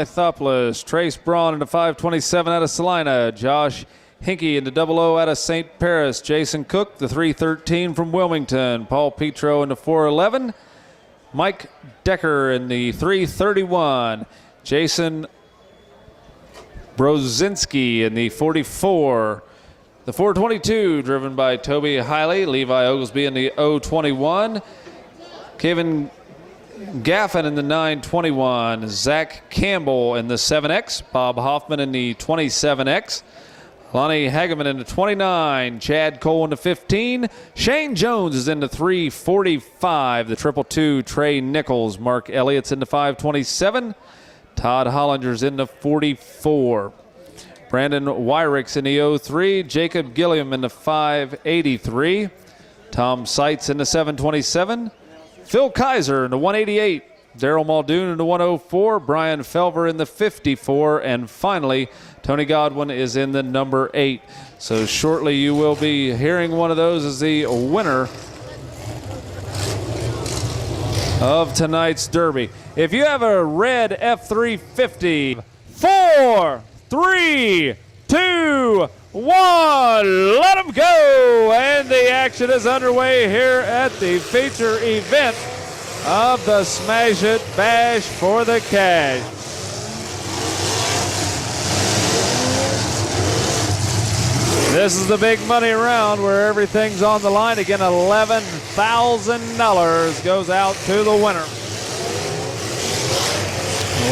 Thoplis, Trace Braun into 527 out of Salina, Josh Hinkie into 00 out of St. Paris, Jason Cook, the 313 from Wilmington, Paul Petro into 411, Mike Decker in the 331, Jason Brozinski in the 44, the 422 driven by Toby Hiley, Levi Oglesby in the 021, Kevin Gaffin in the 921, Zach Campbell in the 7X, Bob Hoffman in the 27X, Lonnie Hageman in the 29, Chad Cole in the 15, Shane Jones is in the 345, the 222 Trey Nichols, Mark Elliott's in the 527, Todd Hollinger's in the 44, Brandon Wyrick's in the 03, Jacob Gilliam in the 583, Tom Seitz in the 727, Phil Kaiser in the 188, Daryl Muldoon in the 104, Brian Felver in the 54, and finally, Tony Godwin is in the number 8. So shortly you will be hearing one of those as the winner of tonight's Derby. If you have a red F350, 4, 3, 2, 1, let them go! And the action is underway here at the feature event of the Smash It Bash for the Cash. This is the big money round where everything's on the line. Again, $11,000 goes out to the winner.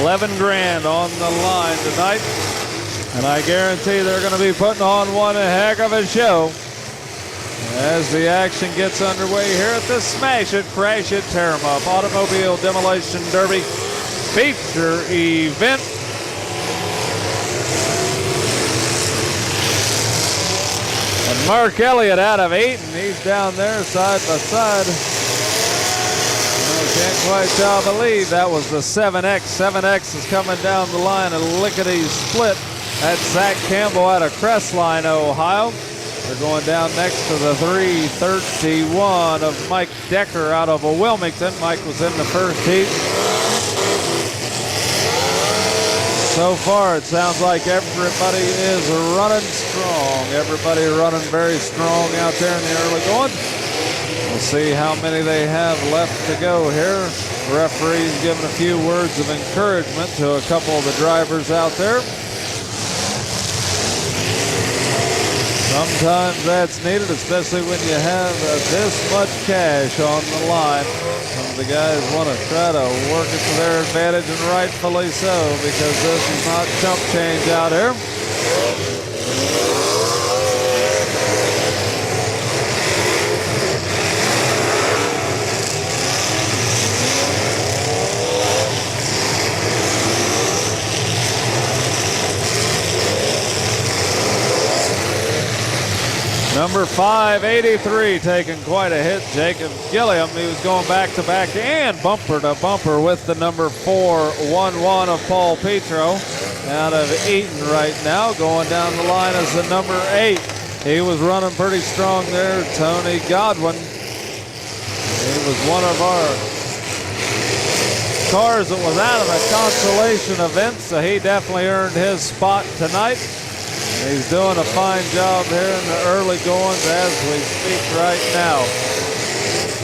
11 grand on the line tonight. And I guarantee they're going to be putting on one heck of a show as the action gets underway here at the Smash It, Crash It, Tear 'em Up Automobile Demolition Derby feature event. And Mark Elliott out of Ayton, he's down there side by side. I can't quite believe that was the 7X. 7X is coming down the line, a lickety split. That's Zach Campbell out of Crestline, Ohio. They're going down next to the 331 of Mike Decker out of Wilmington. Mike was in the first heat. So far, it sounds like everybody is running strong. Everybody running very strong out there in the early going. We'll see how many they have left to go here. The referee's giving a few words of encouragement to a couple of the drivers out there. Sometimes that's needed, especially when you have this much cash on the line. Some of the guys want to try to work it to their advantage, and rightfully so, because this is not chump change out here. Number 583 taking quite a hit, Jacob Gilliam. He was going back to back and bumper to bumper with the number 411 of Paul Petro out of Eaton right now. Going down the line is the number 8. He was running pretty strong there, Tony Godwin. He was one of our cars that was out of a consolation event, so he definitely earned his spot tonight. He's doing a fine job here in the early goings as we speak right now.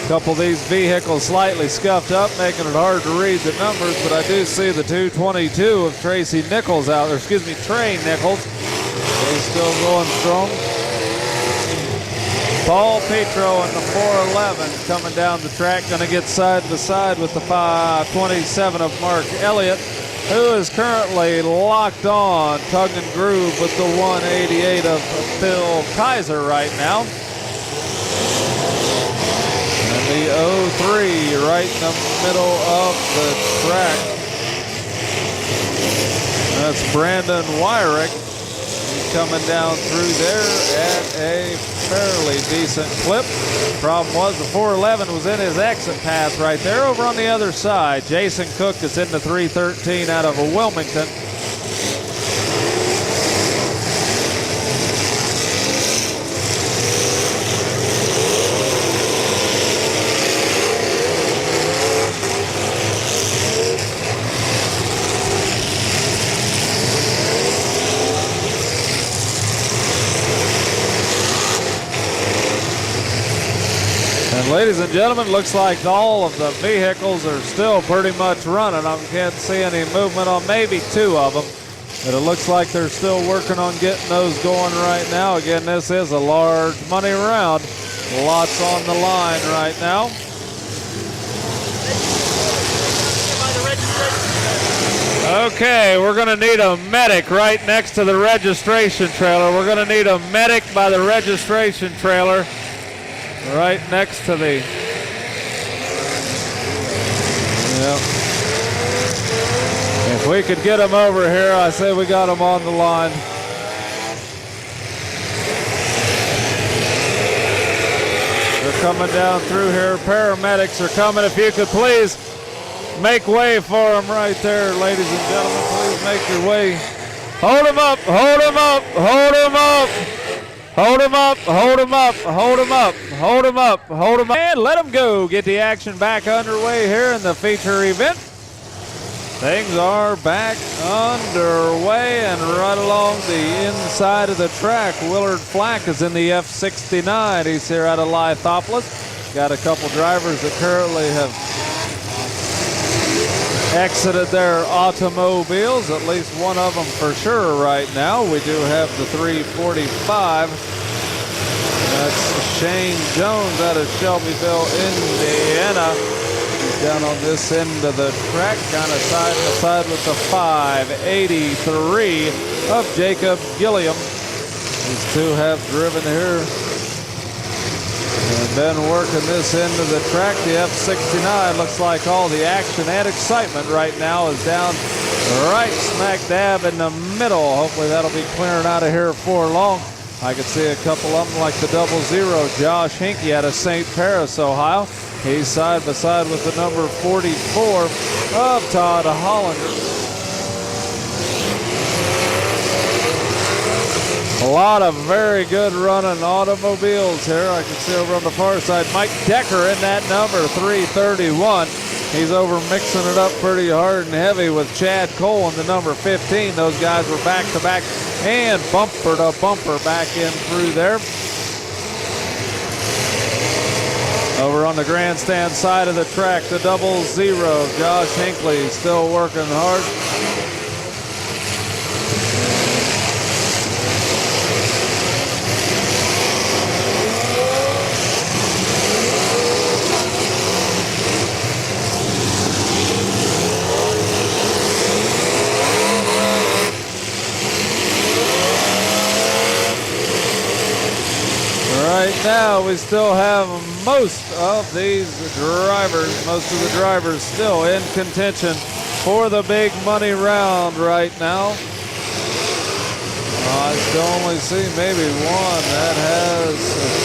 A couple of these vehicles slightly scuffed up, making it hard to read the numbers, but I do see the 222 of Tracy Nichols out there, Trey Nichols. He's still going strong. Paul Petro in the 411 coming down the track, going to get side by side with the 527 of Mark Elliott, who is currently locked on, tug and groove with the 188 of Phil Kaiser right now. And the 03 right in the middle of the track. That's Brandon Wyrick. He's coming down through there at a fairly decent clip. Problem was the 411 was in his exit path right there. Over on the other side, Jason Cook is in the 313 out of Wilmington. Ladies and gentlemen, looks like all of the vehicles are still pretty much running. I can't see any movement on maybe 2 of them, but it looks like they're still working on getting those going right now. Again, this is a large money round. Lots on the line right now. Okay, we're going to need a medic right next to the registration trailer. We're going to need a medic by the registration trailer right next to the... Yep. If we could get them over here, I say we got them on the line. They're coming down through here. Paramedics are coming. If you could please make way for them right there, ladies and gentlemen. Please make your way. Hold them up, hold them up, hold them up. Hold them up, hold them up, hold them up, hold them up, hold them up. And let them go. Get the action back underway here in the feature event. Things are back underway and right along the inside of the track. Willard Flack is in the F69. He's here out of Lithopolis. Got a couple drivers that currently have exited their automobiles, at least one of them for sure right now. We do have the 345. That's Shane Jones out of Shelbyville, Indiana. He's down on this end of the track, kind of side to side with the 583 of Jacob Gilliam. These two have driven here and been working this end of the track. The F69 looks like all the action and excitement right now is down right smack dab in the middle. Hopefully that'll be clearing out of here before long. I can see a couple of them like the 00, Josh Hinkey out of St. Paris, Ohio. He's side by side with the number 44 of Todd Hollander. A lot of very good running automobiles here. I can see over on the far side, Mike Decker in that number 331. He's over mixing it up pretty hard and heavy with Chad Cole in the number 15. Those guys were back to back and bumper to bumper back in through there. Over on the grandstand side of the track, the 00, Josh Hinckley still working hard. Right now, we still have most of the drivers still in contention for the big money round right now. I still only see maybe one that has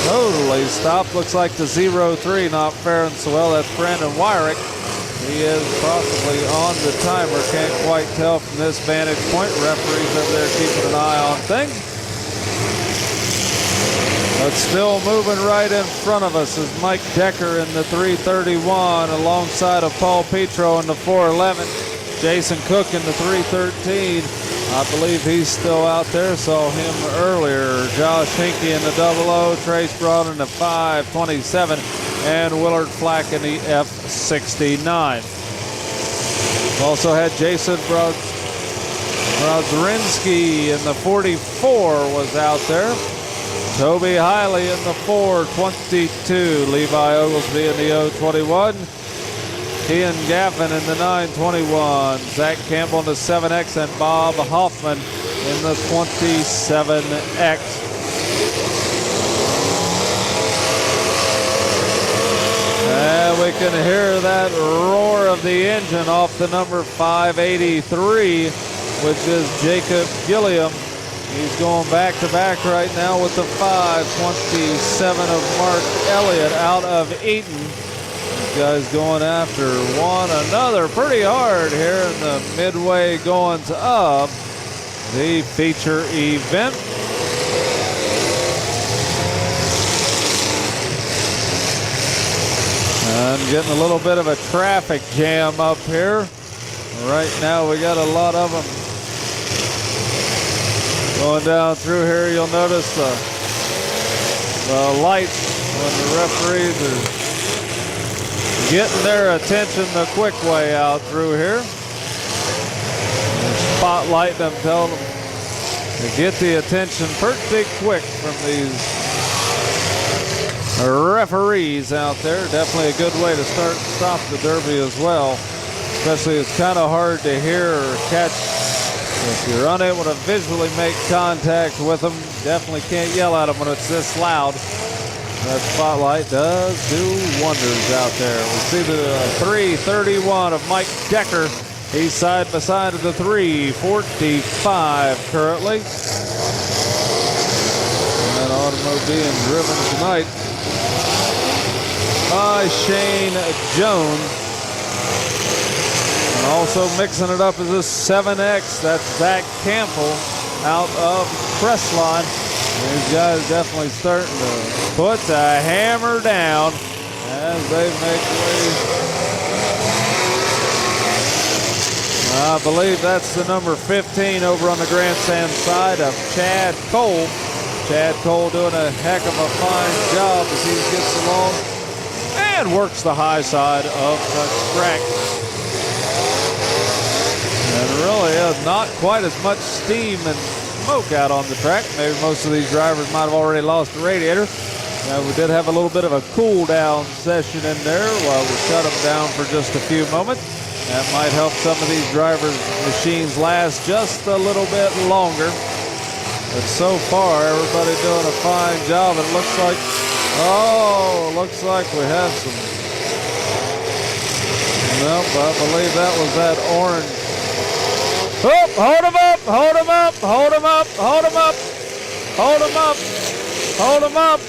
totally stopped. Looks like the 03, not faring so well. That's Brandon Wyrick. He is possibly on the timer. Can't quite tell from this vantage point. Referees over there keeping an eye on things. But still moving right in front of us is Mike Decker in the 331 alongside of Paul Petro in the 411. Jason Cook in the 313. I believe he's still out there. Saw him earlier. Josh Hinkey in the 00. Trace Brown in the 527. And Willard Flack in the F69. Also had Jason Brodzinski in the 44 was out there. Toby Hiley in the 422. Levi Oglesby in the 021. Ian Gaffin in the 921. Zach Campbell in the 7X. And Bob Hoffman in the 27X. And we can hear that roar of the engine off the number 583, which is Jacob Gilliam. He's going back to back right now with the 527 of Mark Elliott out of Eaton. These guys going after one another pretty hard here in the midway goings of the feature event. And getting a little bit of a traffic jam up here. Right now we got a lot of them going down through here. You'll notice the lights when the referees are Getting their attention the quick way out through here. Spotlight them, telling them to get the attention pretty quick from these referees out there. Definitely a good way to stop the Derby as well. Especially it's kind of hard to hear or catch if you're unable to visually make contact with them. Definitely can't yell at them when it's this loud. That spotlight does do wonders out there. We see the 331 of Mike Decker. He's side by side of the 345 currently. That automobile being driven tonight by Shane Jones. And also mixing it up is a 7X. That's Zach Campbell out of Crestline. These guys definitely starting to put the hammer down as they make way. I believe that's the number 15 over on the grandstand side of Chad Cole. Chad Cole doing a heck of a fine job as he gets along and works the high side of the track. And really not quite as much steam and smoke out on the track. Maybe most of these drivers might have already lost the radiator. We did have a little bit of a cool down session in there while we shut them down for just a few moments. That might help some of these drivers' machines last just a little bit longer. But so far, everybody doing a fine job. It looks like, looks like we have some. Nope, I believe that was that orange. Oh, hold him up, hold him up, hold him up, hold him up, hold him up, hold him up.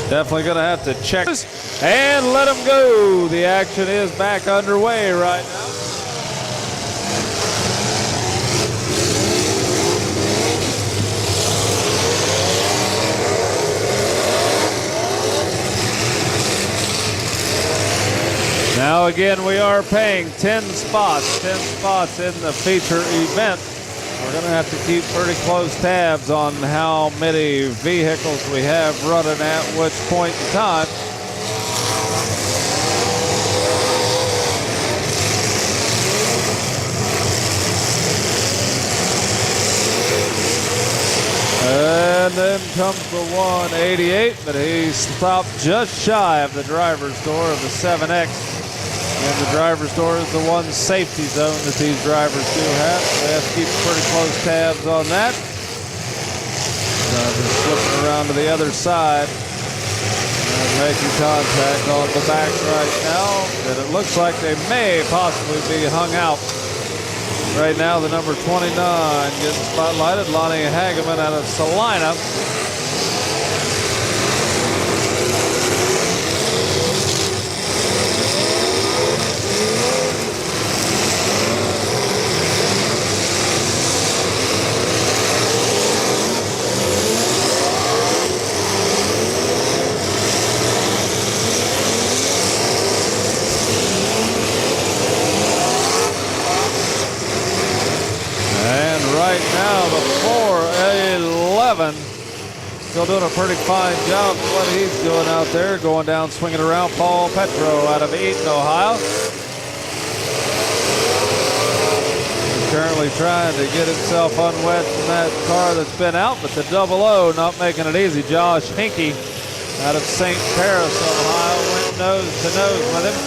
Definitely going to have to check and let him go. The action is back underway right now. Now again, we are paying 10 spots in the feature event. We're going to have to keep pretty close tabs on how many vehicles we have running at which point in time. And then comes the 188, but he stopped just shy of the driver's door of the 7X. And the driver's door is the one safety zone that these drivers do have. So they have to keep pretty close tabs on that. Drivers flipping around to the other side and making contact on the back right now. And it looks like they may possibly be hung out. Right now, the number 29 getting spotlighted, Lonnie Hageman out of Salina. Still doing a pretty fine job of what he's doing out there, going down, swinging around. Paul Petro out of Eaton, Ohio. He's currently trying to get himself unwed from that car that's been out, but the 00 not making it easy. Josh Hinkey out of St. Paris, Ohio, went nose to nose with him.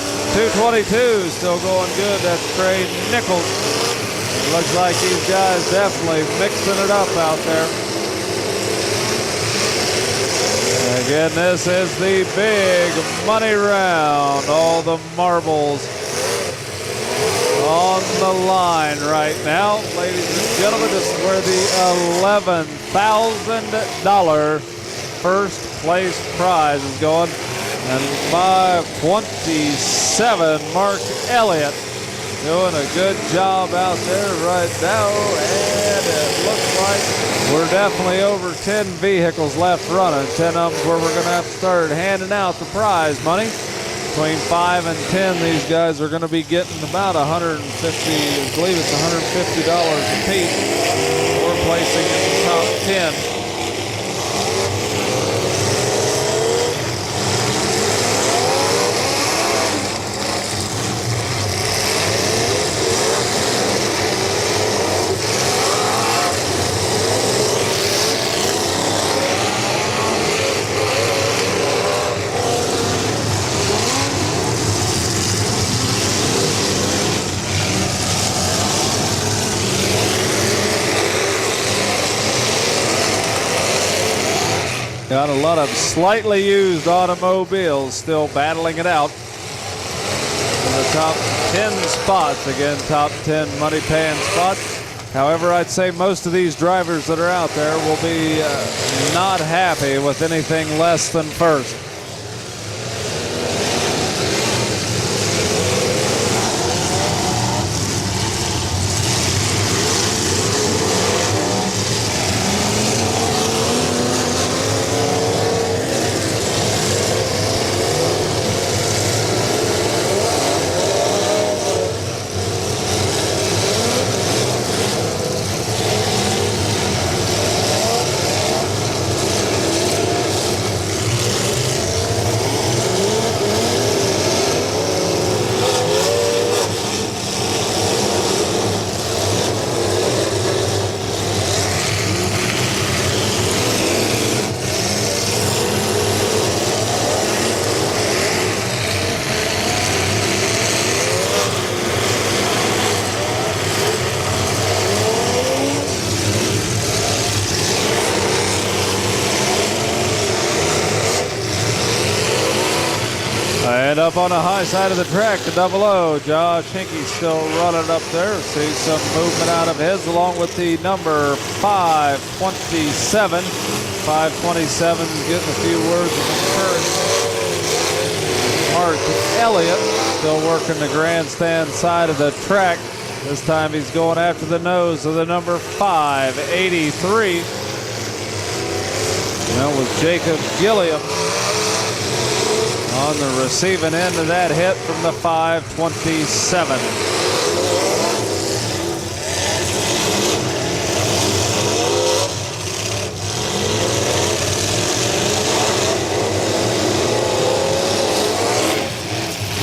222 still going good. That's Trey Nichols. It looks like these guys definitely mixing it up out there. Again, this is the big money round. All the marbles on the line right now. Ladies and gentlemen, this is where the $11,000 first place prize is going. And 527, Mark Elliott doing a good job out there right now. And it looks like we're definitely over 10 vehicles left running. 10 of them where we're going to have to start handing out the prize money. Between 5 and 10, these guys are going to be getting about $150, I believe it's $150 a piece for placing in the top 10. Got a lot of slightly used automobiles still battling it out in the top 10 spots. Again, top 10 money paying spots. However, I'd say most of these drivers that are out there will be not happy with anything less than first. And up on the high side of the track, the 00. Josh Hinkey still running up there. See some movement out of his, along with the number 527. 527 getting a few words of encouragement. Mark Elliott still working the grandstand side of the track. This time he's going after the nose of the number 583. That was Jacob Gilliam on the receiving end of that hit from the 527.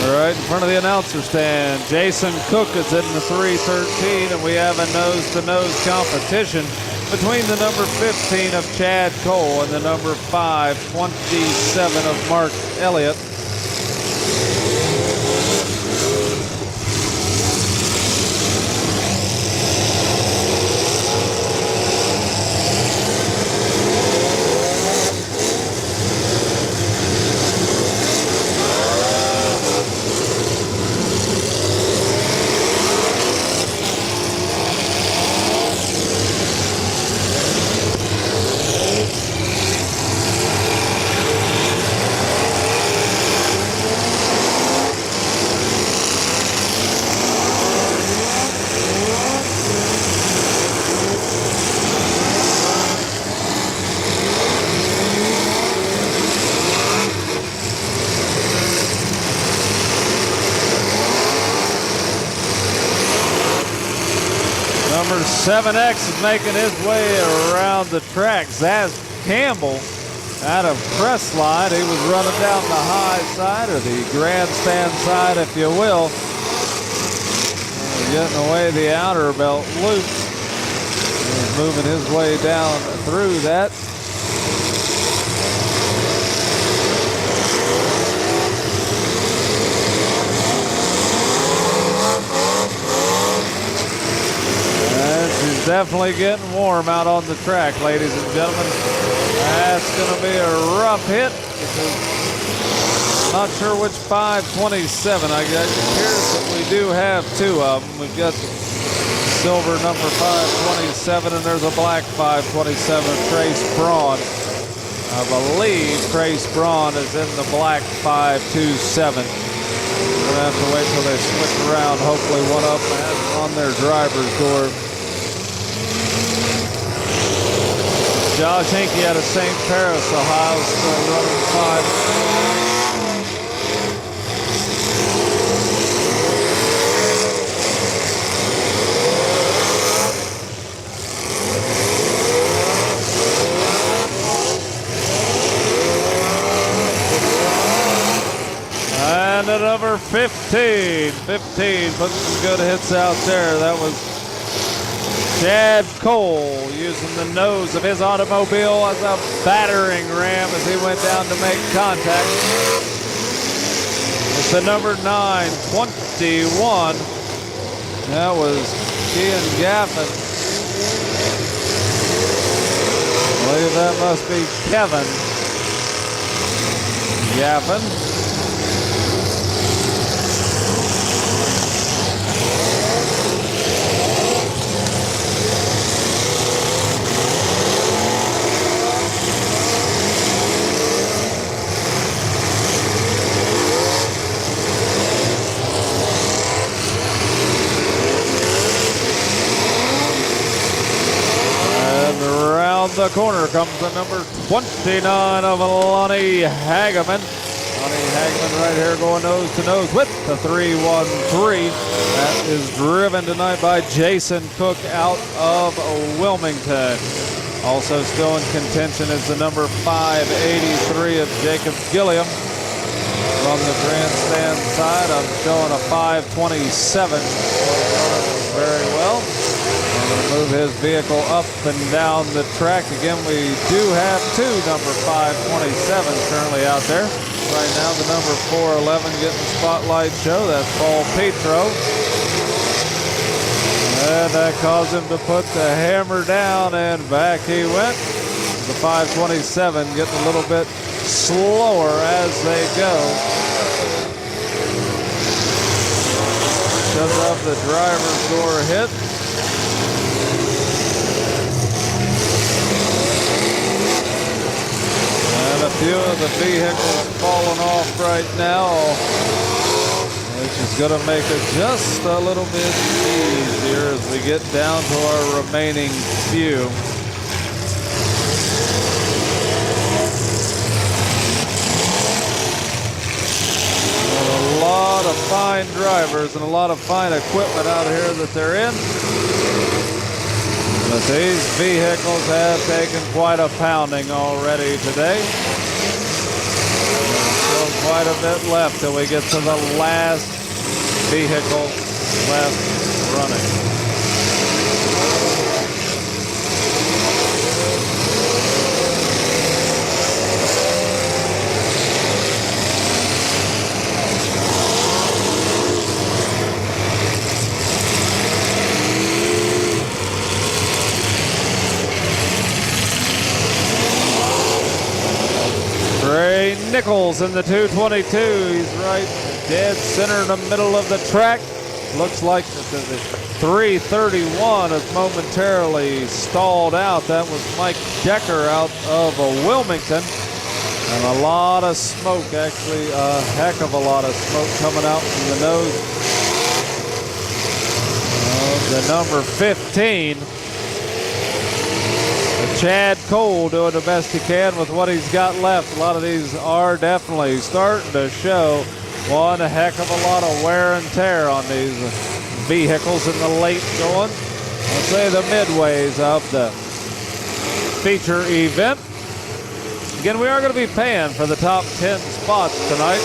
Right in front of the announcer stand, Jason Cook is in the 313, and we have a nose-to-nose competition between the number 15 of Chad Cole and the number 527 of Mark Elliott. Number 7X is making his way around the track. Zaz Campbell out of Crestline. He was running down the high side, or the grandstand side, if you will. Getting away the outer belt loop. He's moving his way down through that. It's definitely getting warm out on the track, ladies and gentlemen. That's going to be a rough hit. Not sure which 527. I guess it appears that we do have two of them. We've got the silver number 527, and there's a black 527, Trace Braun. I believe Trace Braun is in the black 527. We're going to have to wait till they switch around. Hopefully one of them has it on their driver's door. Josh Hinkey out of St. Paris, Ohio, still running 5. 15. 15 putting some good hits out there. That was Chad Cole using the nose of his automobile as a battering ram as he went down to make contact. It's the number 9, 21. That was Ian Gaffin. I believe that must be Kevin Gaffin. The corner comes the number 29 of Lonnie Hageman. Lonnie Hageman right here going nose to nose with the 313. That is driven tonight by Jason Cook out of Wilmington. Also still in contention is the number 583 of Jacob Gilliam. From the grandstand side, I'm showing a 527. Very well. Move his vehicle up and down the track. Again, we do have two number 527s currently out there. Right now, the number 411 getting the spotlight show. That's Paul Petro. And that caused him to put the hammer down, and back he went. The 527 getting a little bit slower as they go. Because of the driver's door hit. A few of the vehicles falling off right now, which is going to make it just a little bit easier as we get down to our remaining few. And a lot of fine drivers and a lot of fine equipment out here that they're in. But these vehicles have taken quite a pounding already today. Still quite a bit left till we get to the last vehicle left running. Ray Nichols in the 222. He's right dead center in the middle of the track. Looks like the 331 is momentarily stalled out. That was Mike Decker out of Wilmington. And a lot of smoke, actually a heck of a lot of smoke coming out from the nose of the number 15. Chad Cole doing the best he can with what he's got left. A lot of these are definitely starting to show one heck of a lot of wear and tear on these vehicles in the late going. Let's say the midways of the feature event. Again, we are going to be paying for the top 10 spots tonight.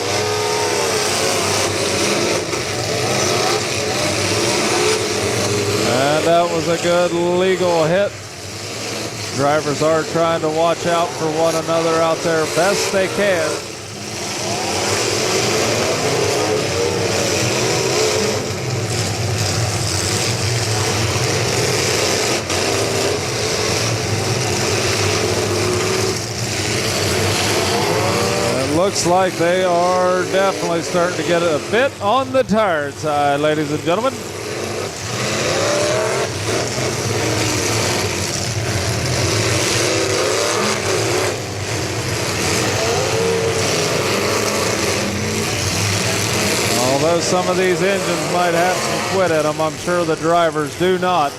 And that was a good legal hit. Drivers are trying to watch out for one another out there best they can. It looks like they are definitely starting to get a bit on the tired side, ladies and gentlemen. Although some of these engines might have some quit in them, I'm sure the drivers do not,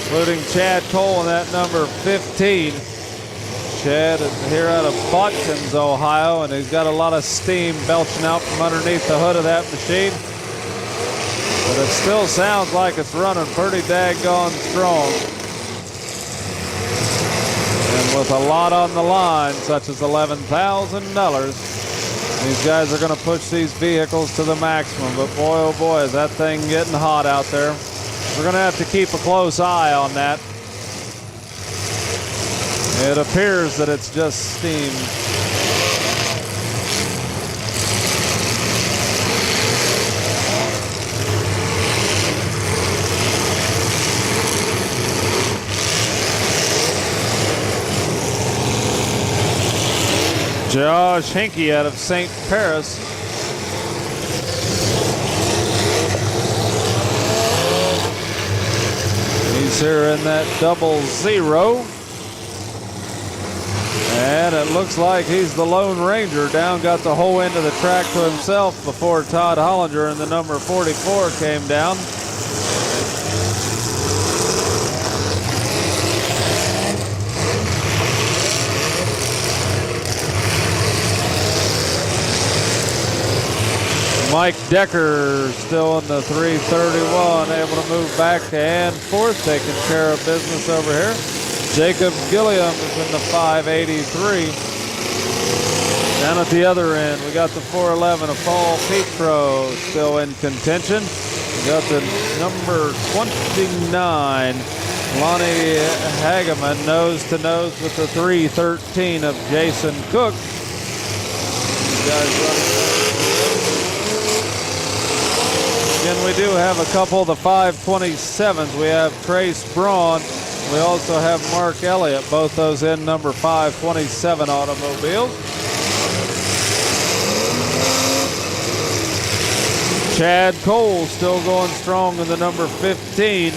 including Chad Cole in that number 15. Chad is here out of Botkins, Ohio, and he's got a lot of steam belching out from underneath the hood of that machine. But it still sounds like it's running pretty daggone strong. And with a lot on the line, such as $11,000, These guys are going to push these vehicles to the maximum, but boy, oh boy, is that thing getting hot out there. We're going to have to keep a close eye on that. It appears that it's just steam. Josh Hinkey out of St. Paris. He's here in that 00. And it looks like he's the Lone Ranger. Down, got the whole end of the track to himself before Todd Hollinger in the number 44 came down. Mike Decker still in the 331, able to move back and forth, taking care of business over here. Jacob Gilliam is in the 583. Down at the other end, we got the 411 of Paul Petro still in contention. We got the number 29, Lonnie Hageman, nose to nose with the 313 of Jason Cook. These guys running. Again, we do have a couple of the 527s. We have Trace Braun. We also have Mark Elliott, both those in number 527 automobiles. Chad Cole still going strong in the number 15.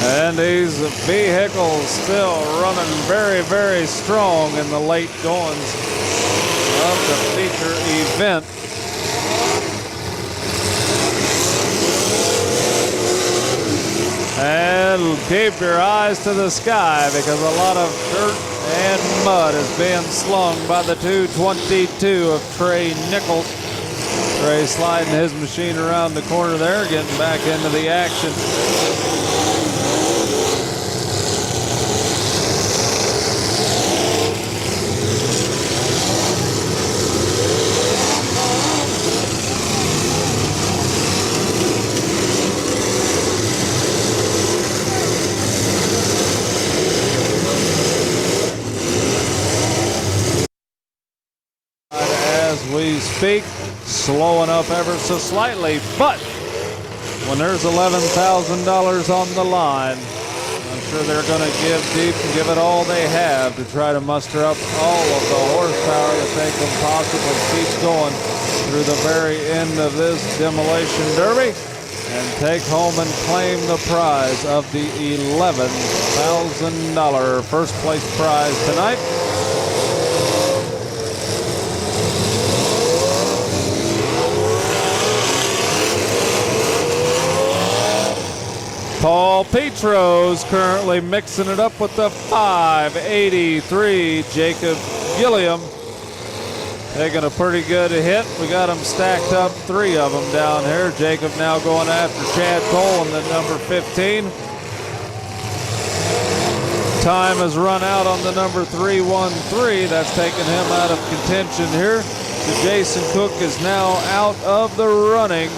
And these vehicles still running very, very strong in the late goings of the feature event. And keep your eyes to the sky, because a lot of dirt and mud is being slung by the 222 of Trey Nichols. Trey sliding his machine around the corner there, getting back into the action. We speak, slowing up ever so slightly, but when there's $11,000 on the line, I'm sure they're going to give deep and give it all they have to try to muster up all of the horsepower that they can possibly keep going through the very end of this Demolition Derby and take home and claim the prize of the $11,000 first place prize tonight. Paul Petro's currently mixing it up with the 583. Jacob Gilliam taking a pretty good hit. We got them stacked up, three of them down here. Jacob now going after Chad Cole in the number 15. Time has run out on the number 313. That's taken him out of contention here. So Jason Cook is now out of the running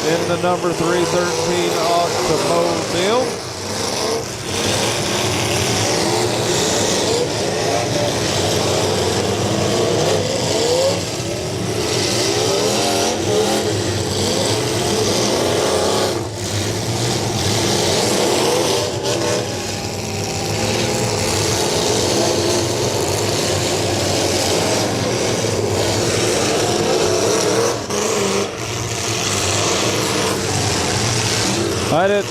in the number 313 automobile. Hide it.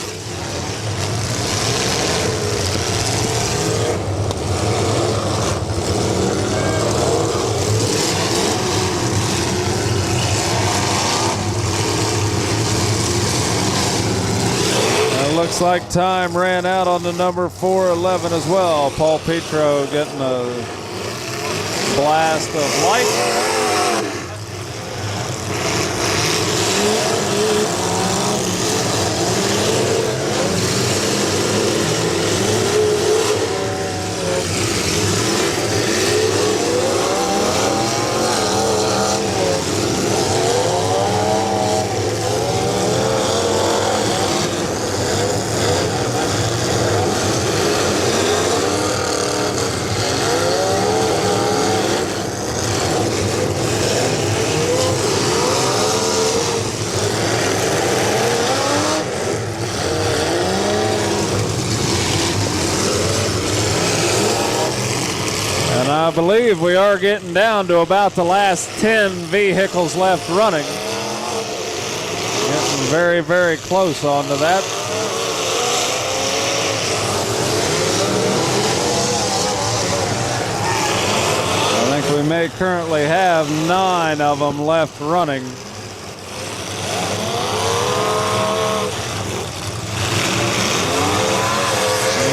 Looks like time ran out on the number 411 as well. Paul Petro getting a blast of light. I believe we are getting down to about the last 10 vehicles left running. Getting very, very close onto that. I think we may currently have 9 of them left running.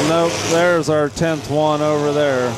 Nope, there's our 10th one over there.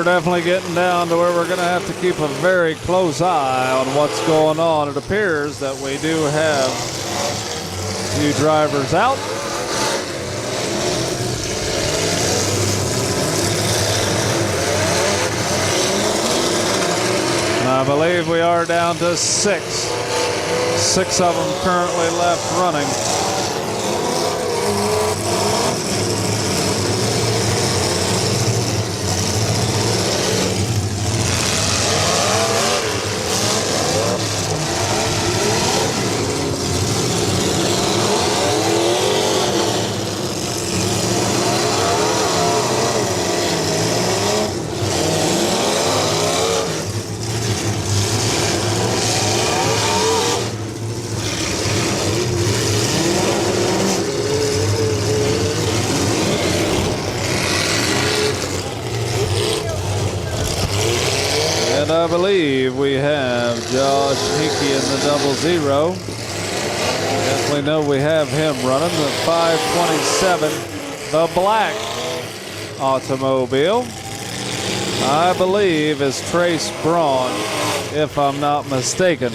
Definitely getting down to where we're going to have to keep a very close eye on what's going on. It appears that we do have a few drivers out. I believe we are down to 6. 6 of them currently left running. I believe we have Josh Hickey in the 00. Definitely know we have him running the 527, the black automobile. I believe is Trace Braun, if I'm not mistaken.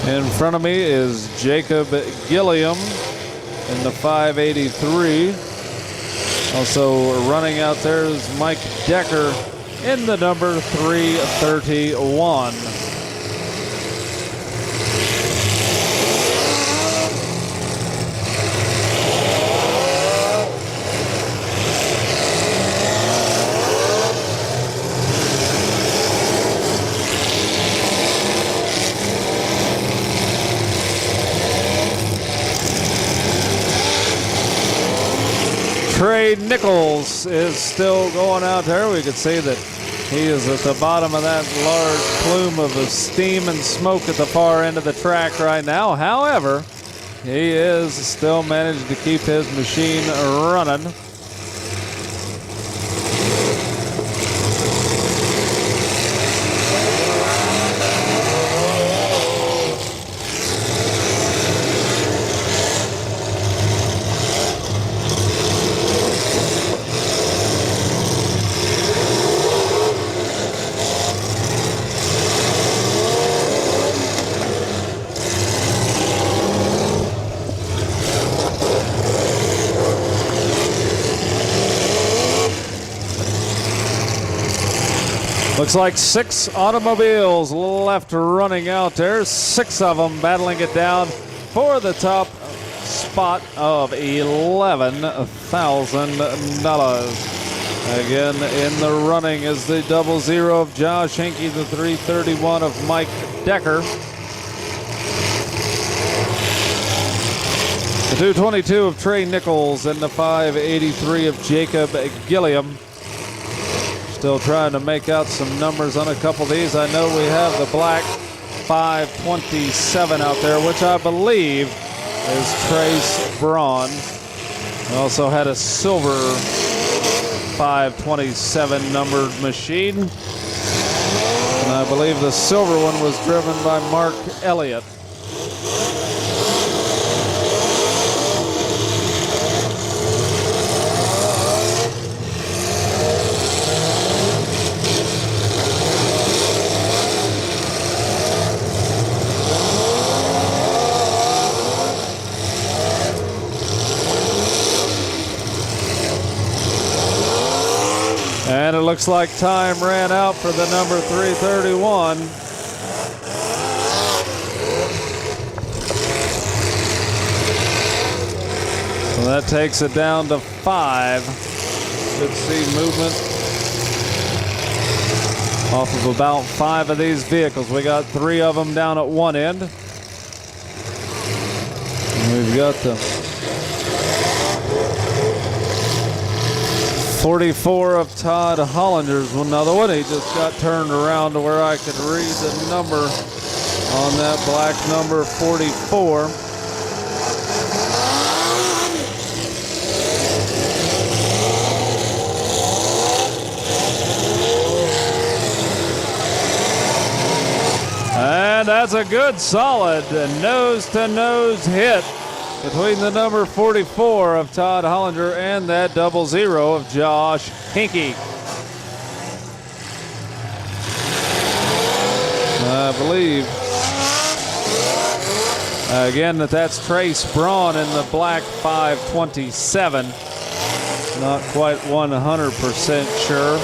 In front of me is Jacob Gilliam in the 583. Also running out there is Mike Decker in the number 331. Trey Nichols is still going out there. We can see that he is at the bottom of that large plume of steam and smoke at the far end of the track right now. However, he is still managed to keep his machine running. Looks like 6 automobiles left running out there. 6 of them battling it down for the top spot of $11,000. Again, in the running is the 00 of Josh Hinkey, the 331 of Mike Decker. The 222 of Trey Nichols and the 583 of Jacob Gilliam. Still trying to make out some numbers on a couple of these. I know we have the black 527 out there, which I believe is Trace Braun. We also had a silver 527 numbered machine. And I believe the silver one was driven by Mark Elliott. And it looks like time ran out for the number 331. So that takes it down to 5. Should see movement off of about 5 of these vehicles. We got 3 of them down at one end. And we've got the 44 of Todd Hollinger's another one. He just got turned around to where I could read the number on that black number 44. And that's a good solid nose-to-nose hit between the number 44 of Todd Hollinger and that 00 of Josh Hinkey. I believe, again, that's Trace Braun in the black 527. Not quite 100% sure.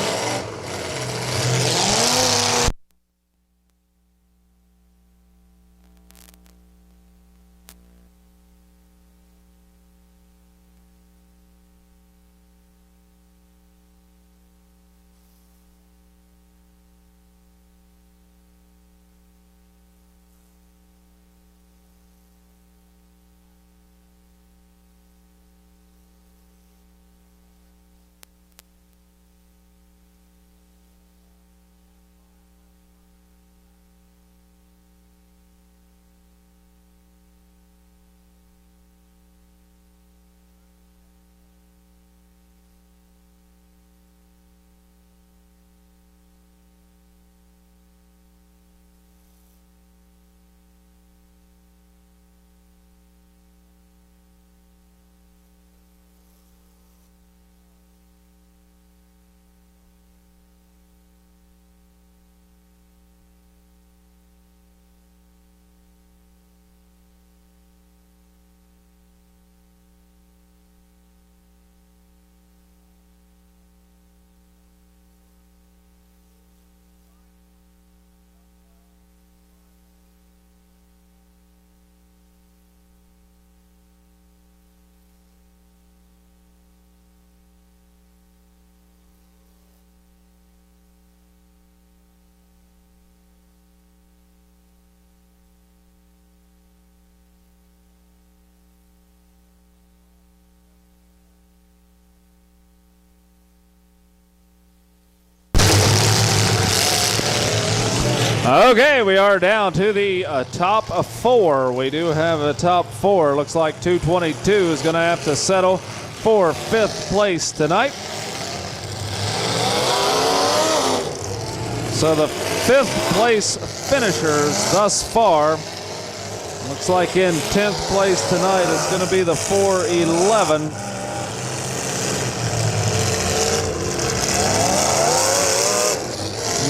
Okay, we are down to the top of 4. We do have a top 4. Looks like 222 is going to have to settle for 5th place tonight. So the 5th place finishers thus far, looks like in 10th place tonight is going to be the 411.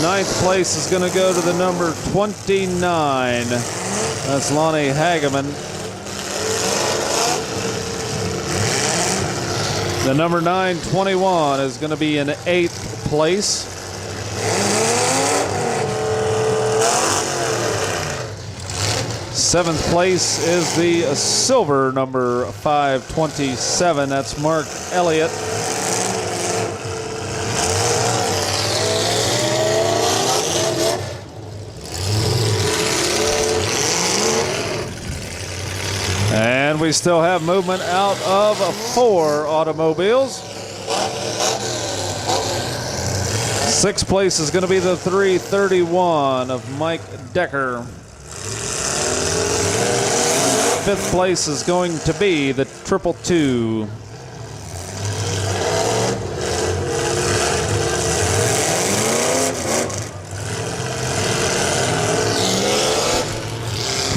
Ninth place is going to go to the number 29. That's Lonnie Hageman. The number 921 is going to be in 8th place. Seventh place is the silver number 527. That's Mark Elliott. And we still have movement out of 4 automobiles. 6th place is going to be the 331 of Mike Decker. 5th place is going to be the 222.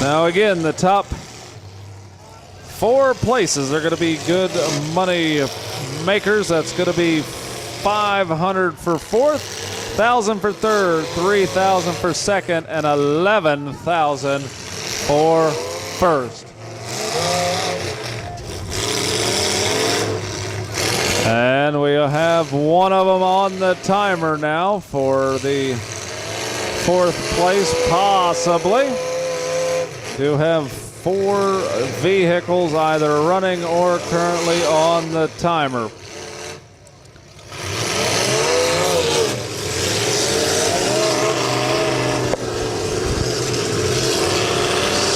Now again, the top 4 places are going to be good money makers. That's going to be $500 for 4th, $1,000 for 3rd, $3,000 for 2nd, and $11,000 for 1st. And we have one of them on the timer now for the 4th place, possibly. To have 4 vehicles either running or currently on the timer.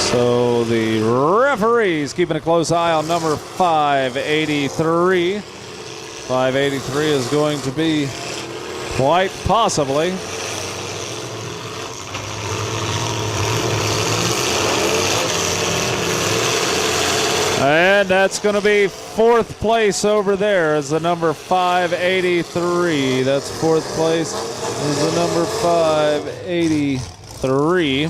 So the referees keeping a close eye on number 583. 583 is going to be quite possibly and that's going to be 4th place over there is the number 583. That's 4th place is the number 583.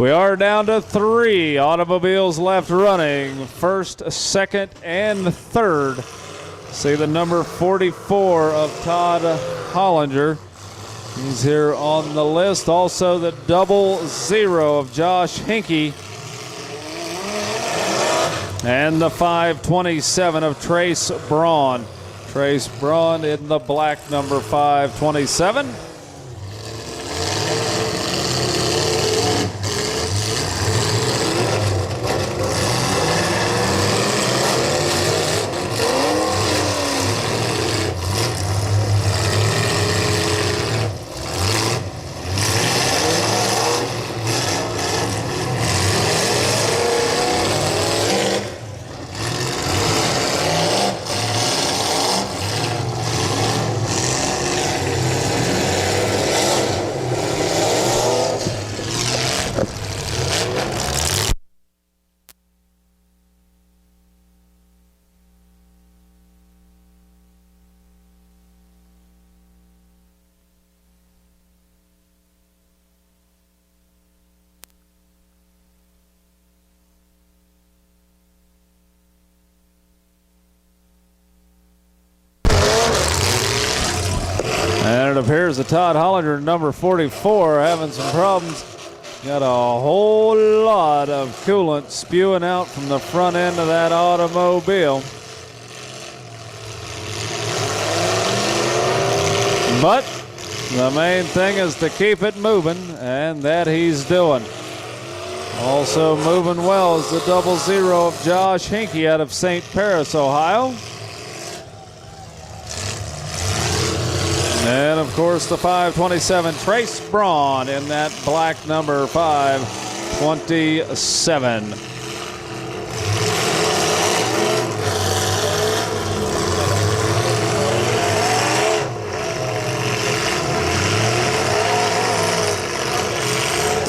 We are down to 3 automobiles left running. 1st, 2nd, and 3rd. See the number 44 of Todd Hollinger. He's here on the list. Also the 00 of Josh Hinkey. And the 527 of Trace Braun. Trace Braun in the black number 527. And it appears that Todd Hollinger, number 44, having some problems. Got a whole lot of coolant spewing out from the front end of that automobile. But the main thing is to keep it moving, and that he's doing. Also moving well is the 00 of Josh Hinkey out of St. Paris, Ohio. And, of course, the 527, Trace Braun in that black number 527.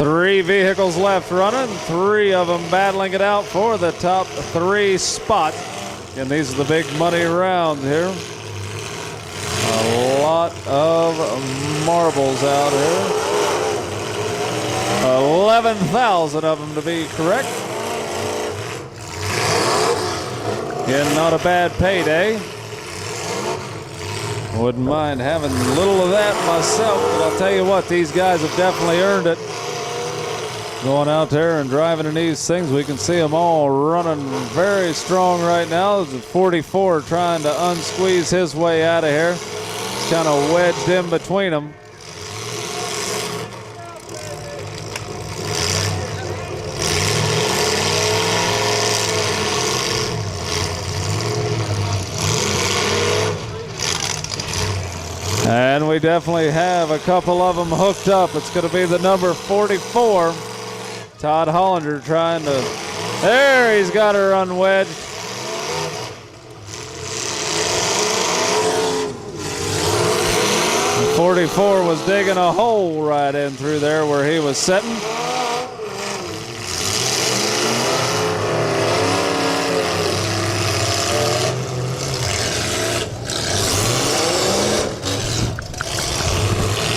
3 vehicles left running, 3 of them battling it out for the top 3 spot. And these are the big money round here. A lot of marbles out here. 11,000 of them to be correct. Again, not a bad payday. Wouldn't mind having a little of that myself, but I'll tell you what, these guys have definitely earned it. Going out there and driving in these things, we can see them all running very strong right now. The 44 trying to unsqueeze his way out of here. It's kind of wedged in between them. And we definitely have a couple of them hooked up. It's going to be the number 44. Todd Hollinger trying to, there, he's got her unwedged. The 44 was digging a hole right in through there where he was sitting.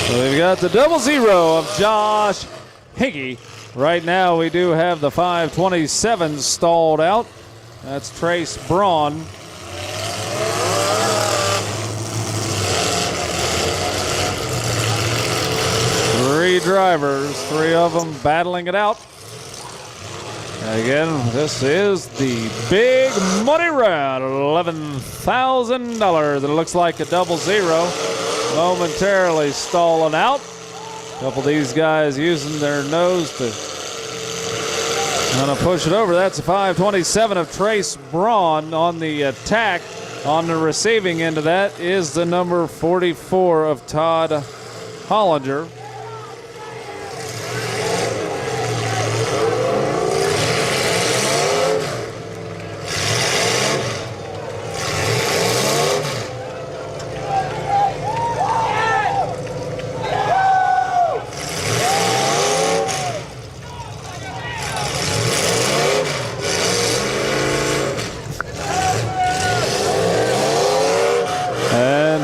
So we've got the 00 of Josh Hickey. Right now we do have the 527 stalled out. That's Trace Braun. Three drivers, 3 of them battling it out. Again, this is the big money round, $11,000. It looks like a 00 momentarily stalling out. A couple of these guys using their nose to kind of push it over. That's a 527 of Trace Braun on the attack. On the receiving end of that is the number 44 of Todd Hollinger.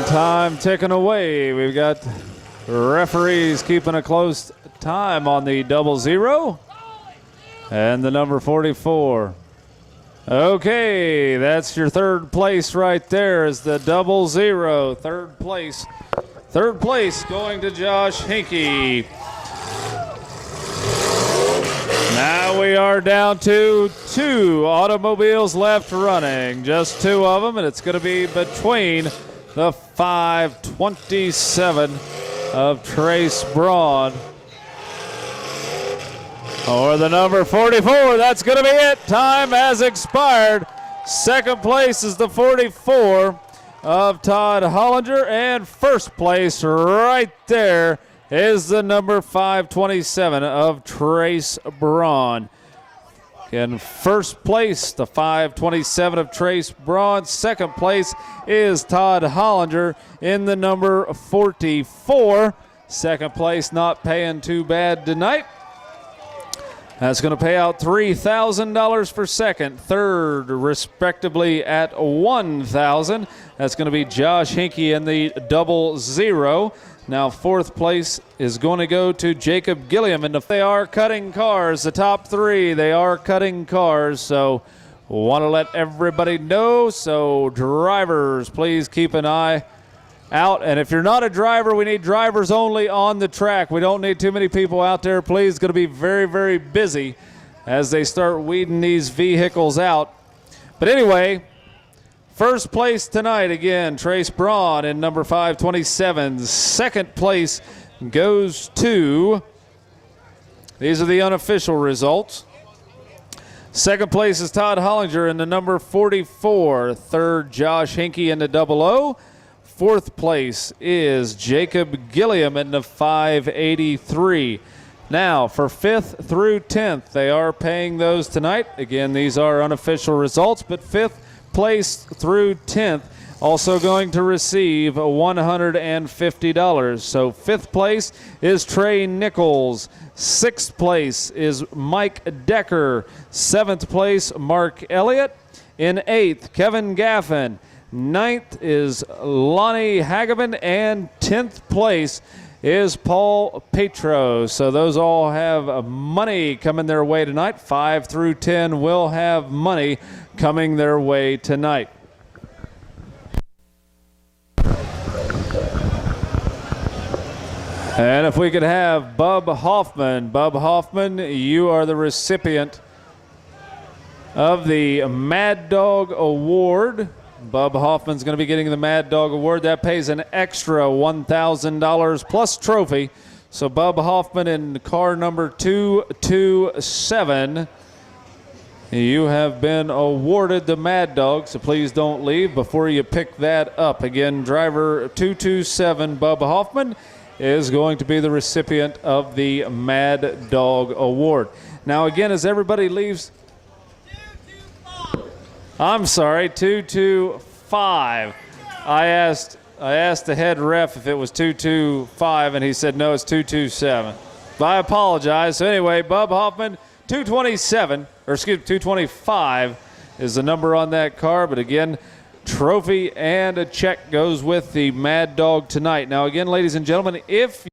Time ticking away. We've got referees keeping a close time on the 00 and the number 44. Okay, that's your third place right there is the 00. Third place going to Josh Hinkey. Now we are down to 2 automobiles left running. Just 2 of them, and it's going to be between the 527 of Trace Braun or the number 44. That's going to be it. Time has expired. Second place is the 44 of Todd Hollinger, and first place right there is the number 527 of Trace Braun. In first place, the 527 of Trace Braun. Second place is Todd Hollinger in the number 44. Second place not paying too bad tonight. That's going to pay out $3,000 for second. Third, respectively, at $1,000. That's going to be Josh Hinkey in the 00. Now, fourth place is going to go to Jacob Gilliam. And if they are cutting cars, the top 3, they are cutting cars. So, want to let everybody know. So, drivers, please keep an eye out. And if you're not a driver, we need drivers only on the track. We don't need too many people out there. Please, going to be very, very busy as they start weeding these vehicles out. But anyway, first place tonight, again, Trace Braun in number 527. Second place goes to, these are the unofficial results. Second place is Todd Hollinger in the number 44. Third, Josh Hinkey in the 00. Fourth place is Jacob Gilliam in the 583. Now, for 5th through 10th, they are paying those tonight. Again, these are unofficial results, but 5th place through 10th also going to receive $150. So 5th place is Trey Nichols. 6th place is Mike Decker. 7th place, Mark Elliott. In 8th, Kevin Gaffin. 9th is Lonnie Hagevin. And 10th place is Paul Petro. So those all have money coming their way tonight. 5 through 10 will have money coming their way tonight. And if we could have Bub Hoffman. Bub Hoffman, you are the recipient of the Mad Dog Award. Bub Hoffman's going to be getting the Mad Dog Award. That pays an extra $1,000 plus trophy. So Bub Hoffman in car number 227, you have been awarded the Mad Dog, so please don't leave before you pick that up. Again, driver 227, Bub Hoffman, is going to be the recipient of the Mad Dog Award. Now again, as everybody leaves, 225. I asked the head ref if it was 225, and he said no, it's 227. I apologize. So anyway, Bub Hoffman, 225 is the number on that car. But again, trophy and a check goes with the Mad Dog tonight. Now again, ladies and gentlemen, if